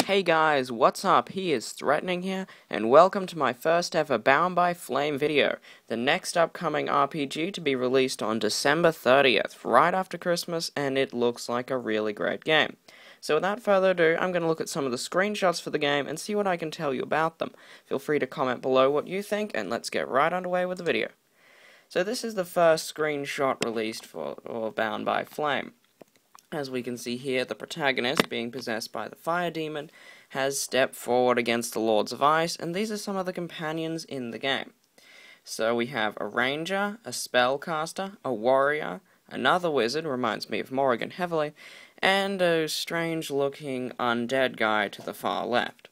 Hey guys, what's up? He is Threatening here, and welcome to my first ever Bound by Flame video, the next upcoming RPG to be released on December 30th, right after Christmas, and it looks like a really great game. So without further ado, I'm going to look at some of the screenshots for the game and see what I can tell you about them. Feel free to comment below what you think, and let's get right underway with the video. So this is the first screenshot released for Bound by Flame. As we can see here, the protagonist, being possessed by the fire demon, has stepped forward against the Lords of Ice, and these are some of the companions in the game. So we have a ranger, a spellcaster, a warrior, another wizard, reminds me of Morrigan heavily, and a strange-looking undead guy to the far left.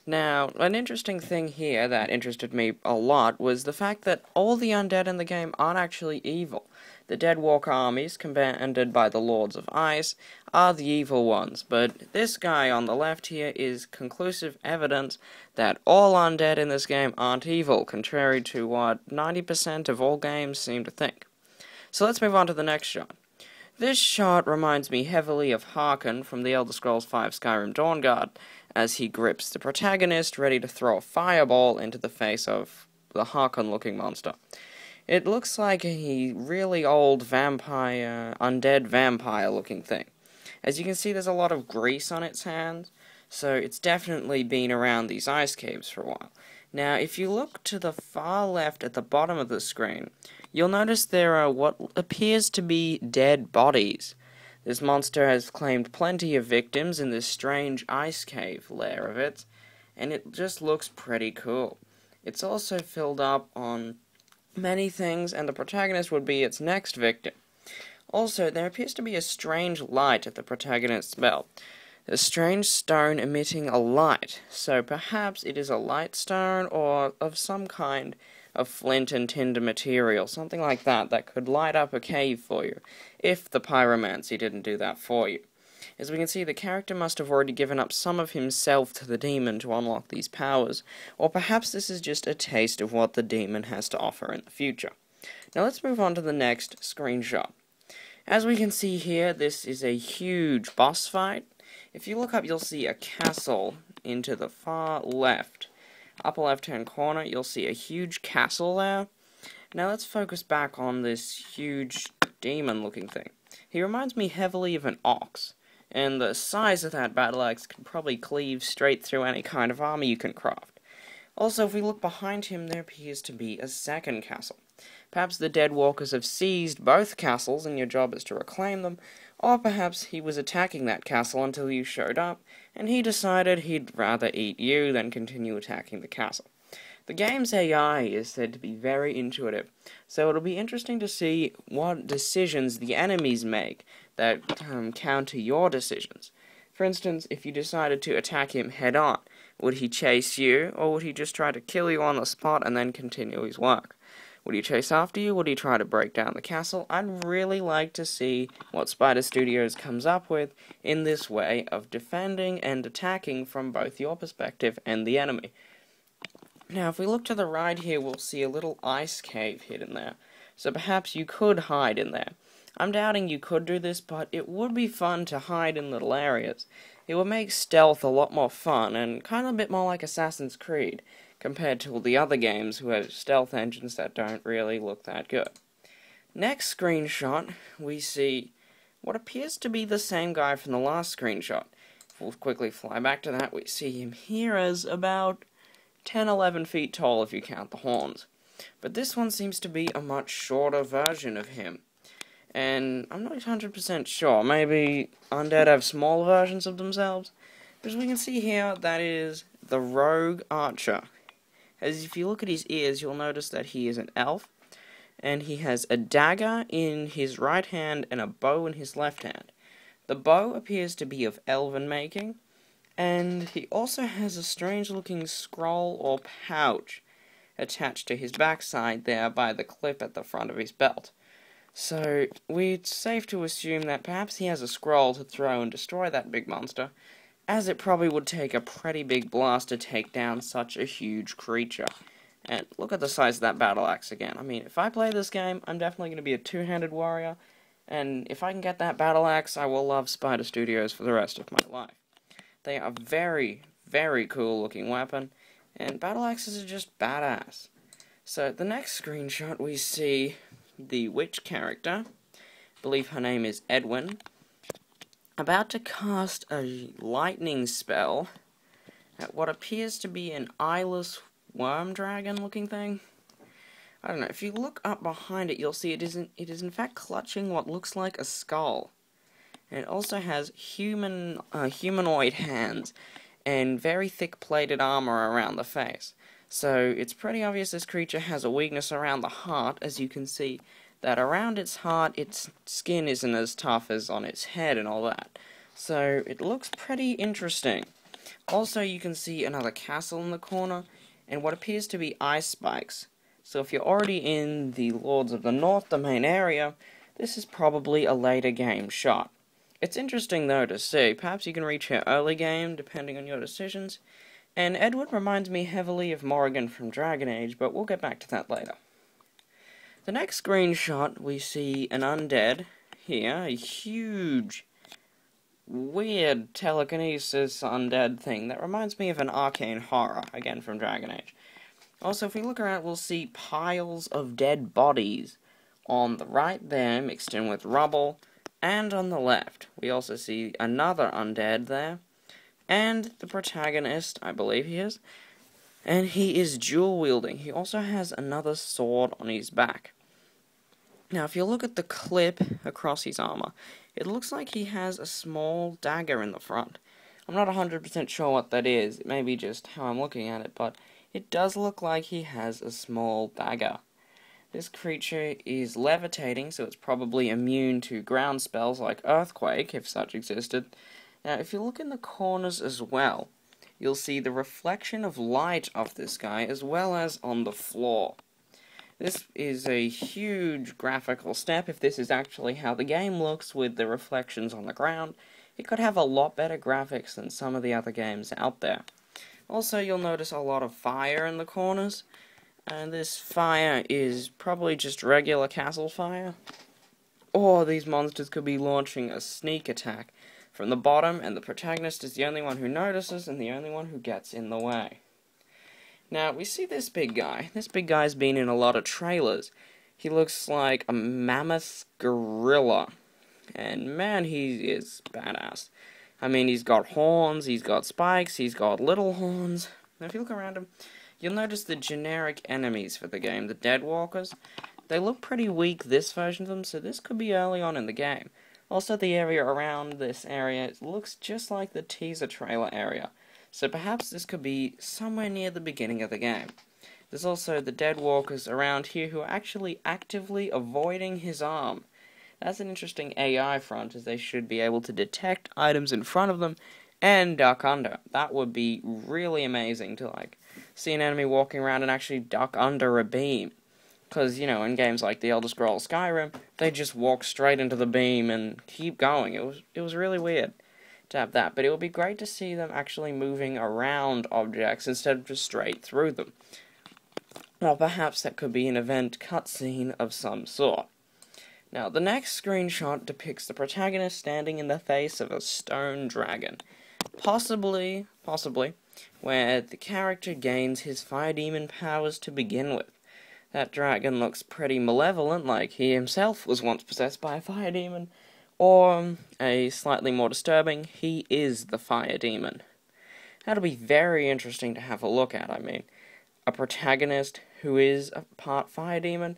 Now, an interesting thing here that interested me a lot was the fact that all the undead in the game aren't actually evil. The Deadwalker armies, commanded by the Lords of Ice, are the evil ones, but this guy on the left here is conclusive evidence that all undead in this game aren't evil, contrary to what 90% of all games seem to think. So let's move on to the next shot. This shot reminds me heavily of Harkon from the Elder Scrolls V Skyrim Dawnguard, as he grips the protagonist, ready to throw a fireball into the face of the Harkon-looking monster. It looks like a really old vampire, undead vampire-looking thing. As you can see, there's a lot of grease on its hands, so it's definitely been around these ice caves for a while. Now, if you look to the far left at the bottom of the screen, you'll notice there are what appears to be dead bodies. This monster has claimed plenty of victims in this strange ice cave lair of it, and it just looks pretty cool. It's also filled up on many things, and the protagonist would be its next victim. Also, there appears to be a strange light at the protagonist's belt. A strange stone emitting a light, so perhaps it is a light stone or of some kind of flint and tinder material, something like that could light up a cave for you, if the pyromancy didn't do that for you. As we can see, the character must have already given up some of himself to the demon to unlock these powers, or perhaps this is just a taste of what the demon has to offer in the future. Now let's move on to the next screenshot. As we can see here, this is a huge boss fight. If you look up, you'll see a castle into the far left. Upper left-hand corner, you'll see a huge castle there. Now let's focus back on this huge demon-looking thing. He reminds me heavily of an ox, and the size of that battle axe can probably cleave straight through any kind of armor you can craft. Also, if we look behind him, there appears to be a second castle. Perhaps the Deadwalkers have seized both castles and your job is to reclaim them, or perhaps he was attacking that castle until you showed up, and he decided he'd rather eat you than continue attacking the castle. The game's AI is said to be very intuitive, so it'll be interesting to see what decisions the enemies make that counter your decisions. For instance, if you decided to attack him head-on, would he chase you, or would he just try to kill you on the spot and then continue his work? Would he chase after you? Would he try to break down the castle? I'd really like to see what Spider Studios comes up with in this way of defending and attacking from both your perspective and the enemy. Now, if we look to the right here, we'll see a little ice cave hidden there. So perhaps you could hide in there. I'm doubting you could do this, but it would be fun to hide in little areas. It would make stealth a lot more fun, and kind of a bit more like Assassin's Creed, compared to all the other games who have stealth engines that don't really look that good. Next screenshot, we see what appears to be the same guy from the last screenshot. If we'll quickly fly back to that, we see him here as about 10-11 feet tall if you count the horns. But this one seems to be a much shorter version of him. And I'm not 100% sure, maybe undead have small versions of themselves? As we can see here, that is the Rogue Archer. As if you look at his ears, you'll notice that he is an elf, and he has a dagger in his right hand and a bow in his left hand. The bow appears to be of elven making, and he also has a strange-looking scroll or pouch attached to his backside there by the clip at the front of his belt. So, it's safe to assume that perhaps he has a scroll to throw and destroy that big monster, as it probably would take a pretty big blast to take down such a huge creature. And look at the size of that battle axe again. I mean, if I play this game, I'm definitely going to be a two-handed warrior, and if I can get that battle axe, I will love Spider Studios for the rest of my life. They are very, very cool looking weapon, and battle axes are just badass. So the next screenshot we see the witch character, I believe her name is Edwin, about to cast a lightning spell at what appears to be an eyeless worm dragon looking thing. I don't know, if you look up behind it, you'll see it is in fact clutching what looks like a skull. And it also has humanoid hands and very thick plated armor around the face. So it's pretty obvious this creature has a weakness around the heart, as you can see that around its heart its skin isn't as tough as on its head and all that. So it looks pretty interesting. Also, you can see another castle in the corner and what appears to be ice spikes. So if you're already in the Lords of the North domain area, this is probably a later game shot. It's interesting though to see, perhaps you can reach here early game depending on your decisions, and Edward reminds me heavily of Morrigan from Dragon Age, but we'll get back to that later. The next screenshot we see an undead here, a huge, weird telekinesis undead thing that reminds me of an arcane horror, again from Dragon Age. Also, if we look around, we'll see piles of dead bodies on the right there, mixed in with rubble, and on the left. We also see another undead there, and the protagonist, I believe he is, and he is dual-wielding. He also has another sword on his back. Now, if you look at the clip across his armor, it looks like he has a small dagger in the front. I'm not 100% sure what that is. It may be just how I'm looking at it, but it does look like he has a small dagger. This creature is levitating, so it's probably immune to ground spells like Earthquake, if such existed. Now, if you look in the corners as well, you'll see the reflection of light of this guy, as well as on the floor. This is a huge graphical step. If this is actually how the game looks with the reflections on the ground, it could have a lot better graphics than some of the other games out there. Also, you'll notice a lot of fire in the corners, and this fire is probably just regular castle fire. Or these monsters could be launching a sneak attack from the bottom, and the protagonist is the only one who notices and the only one who gets in the way. Now, we see this big guy. This big guy's been in a lot of trailers. He looks like a mammoth gorilla, and man, he is badass. I mean, he's got horns, he's got spikes, he's got little horns. Now, if you look around him, you'll notice the generic enemies for the game, the Deadwalkers. They look pretty weak, this version of them, so this could be early on in the game. Also, the area around this area looks just like the teaser trailer area, so perhaps this could be somewhere near the beginning of the game. There's also the Deadwalkers around here who are actually actively avoiding his arm. That's an interesting AI front, as they should be able to detect items in front of them and duck under. That would be really amazing to, see an enemy walking around and actually duck under a beam. Because, in games like The Elder Scrolls Skyrim, they just walk straight into the beam and keep going. It was really weird to have that, but it would be great to see them actually moving around objects instead of just straight through them. Or perhaps that could be an event cutscene of some sort. Now, the next screenshot depicts the protagonist standing in the face of a stone dragon. Possibly, where the character gains his fire demon powers to begin with. That dragon looks pretty malevolent, like he himself was once possessed by a fire demon. Or, a slightly more disturbing, he is the fire demon. That'll be very interesting to have a look at, I mean. A protagonist who is a part fire demon,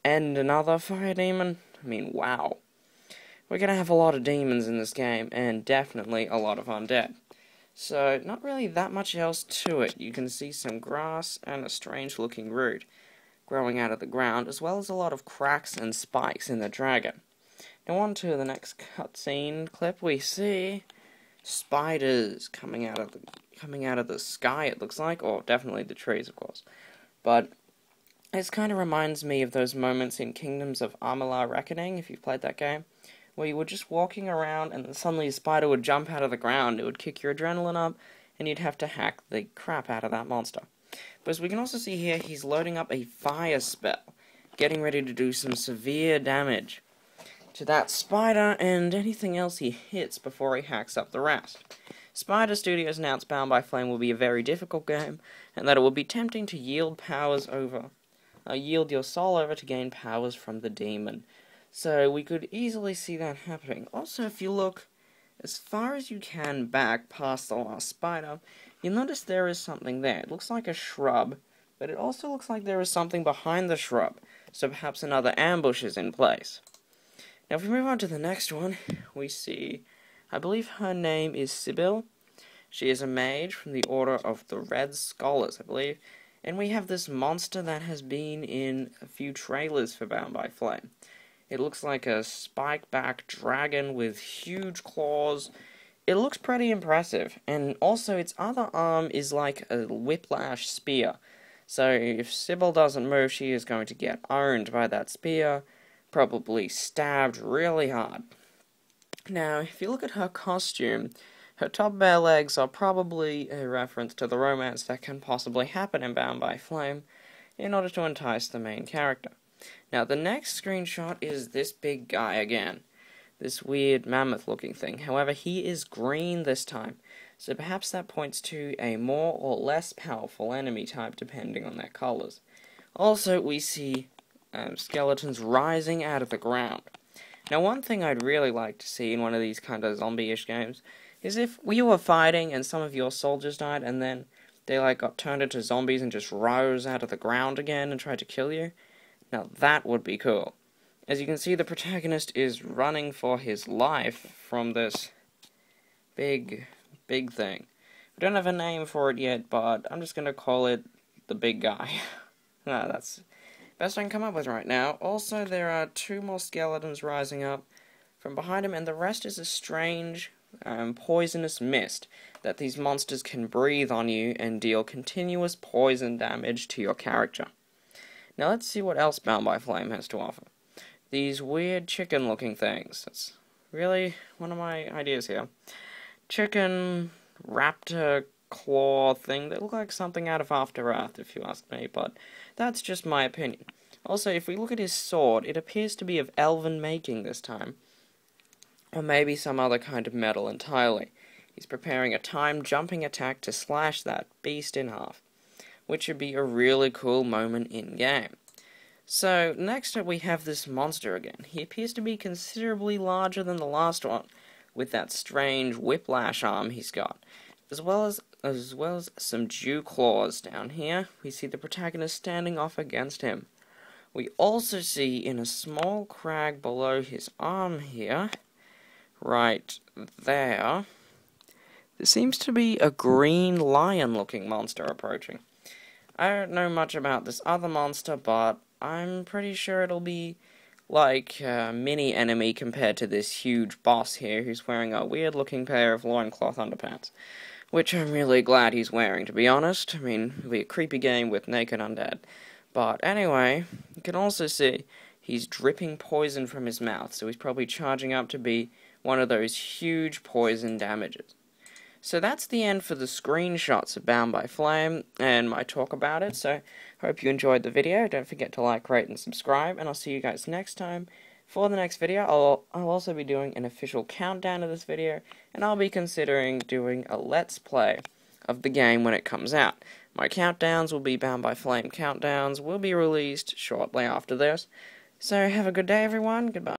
and another fire demon? I mean, wow. We're gonna have a lot of demons in this game, and definitely a lot of undead. So, not really that much else to it. You can see some grass and a strange-looking root growing out of the ground, as well as a lot of cracks and spikes in the dragon. Now on to the next cutscene clip, we see spiders coming out of the sky, it looks like, or definitely the trees, of course. But this kind of reminds me of those moments in Kingdoms of Amalur Reckoning, if you've played that game, where you were just walking around and then suddenly a spider would jump out of the ground, it would kick your adrenaline up, and you'd have to hack the crap out of that monster. But as we can also see here, he's loading up a fire spell, getting ready to do some severe damage to that spider and anything else he hits before he hacks up the rest. Spider Studios announced Bound by Flame will be a very difficult game, and that it will be tempting to yield your soul over to gain powers from the demon. So we could easily see that happening. Also, if you look as far as you can back past the last spider, you'll notice there is something there. It looks like a shrub, but it also looks like there is something behind the shrub, so perhaps another ambush is in place. Now if we move on to the next one, we see, I believe her name is Sybil. She is a mage from the Order of the Red Scholars, I believe, and we have this monster that has been in a few trailers for Bound by Flame. It looks like a spike-back dragon with huge claws. It looks pretty impressive, and also its other arm is like a whiplash spear. So if Sybil doesn't move, she is going to get owned by that spear, probably stabbed really hard. Now, if you look at her costume, her top bare legs are probably a reference to the romance that can possibly happen in Bound by Flame in order to entice the main character. Now, the next screenshot is this big guy again. This weird mammoth-looking thing. However, he is green this time, so perhaps that points to a more or less powerful enemy type depending on their colors. Also, we see skeletons rising out of the ground. Now, one thing I'd really like to see in one of these kind of zombie-ish games is if you were fighting and some of your soldiers died and then they got turned into zombies and just rose out of the ground again and tried to kill you. Now, that would be cool. As you can see, the protagonist is running for his life from this big thing. We don't have a name for it yet, but I'm just going to call it the big guy. That's the best I can come up with right now. Also, there are 2 more skeletons rising up from behind him, and the rest is a strange, poisonous mist that these monsters can breathe on you and deal continuous poison damage to your character. Now let's see what else Bound by Flame has to offer. These weird chicken-looking things. That's really one of my ideas here. Chicken, raptor, claw thing. They look like something out of After Earth, if you ask me, but that's just my opinion. Also, if we look at his sword, it appears to be of elven making this time. Or maybe some other kind of metal entirely. He's preparing a timed jumping attack to slash that beast in half, which would be a really cool moment in-game. So, next up we have this monster again. He appears to be considerably larger than the last one, with that strange whiplash arm he's got. As well as some dew claws down here, we see the protagonist standing off against him. We also see in a small crag below his arm here, right there, there seems to be a green lion-looking monster approaching. I don't know much about this other monster, but I'm pretty sure it'll be like a mini enemy compared to this huge boss here who's wearing a weird-looking pair of loincloth underpants. Which I'm really glad he's wearing, to be honest. I mean, it'll be a creepy game with naked undead. But anyway, you can also see he's dripping poison from his mouth, so he's probably charging up to be one of those huge poison damages. So that's the end for the screenshots of Bound by Flame and my talk about it. So hope you enjoyed the video. Don't forget to like, rate, and subscribe. And I'll see you guys next time. For the next video, I'll also be doing an official countdown of this video. And I'll be considering doing a Let's Play of the game when it comes out. My countdowns will be Bound by Flame countdowns. Will be released shortly after this. So have a good day, everyone. Goodbye.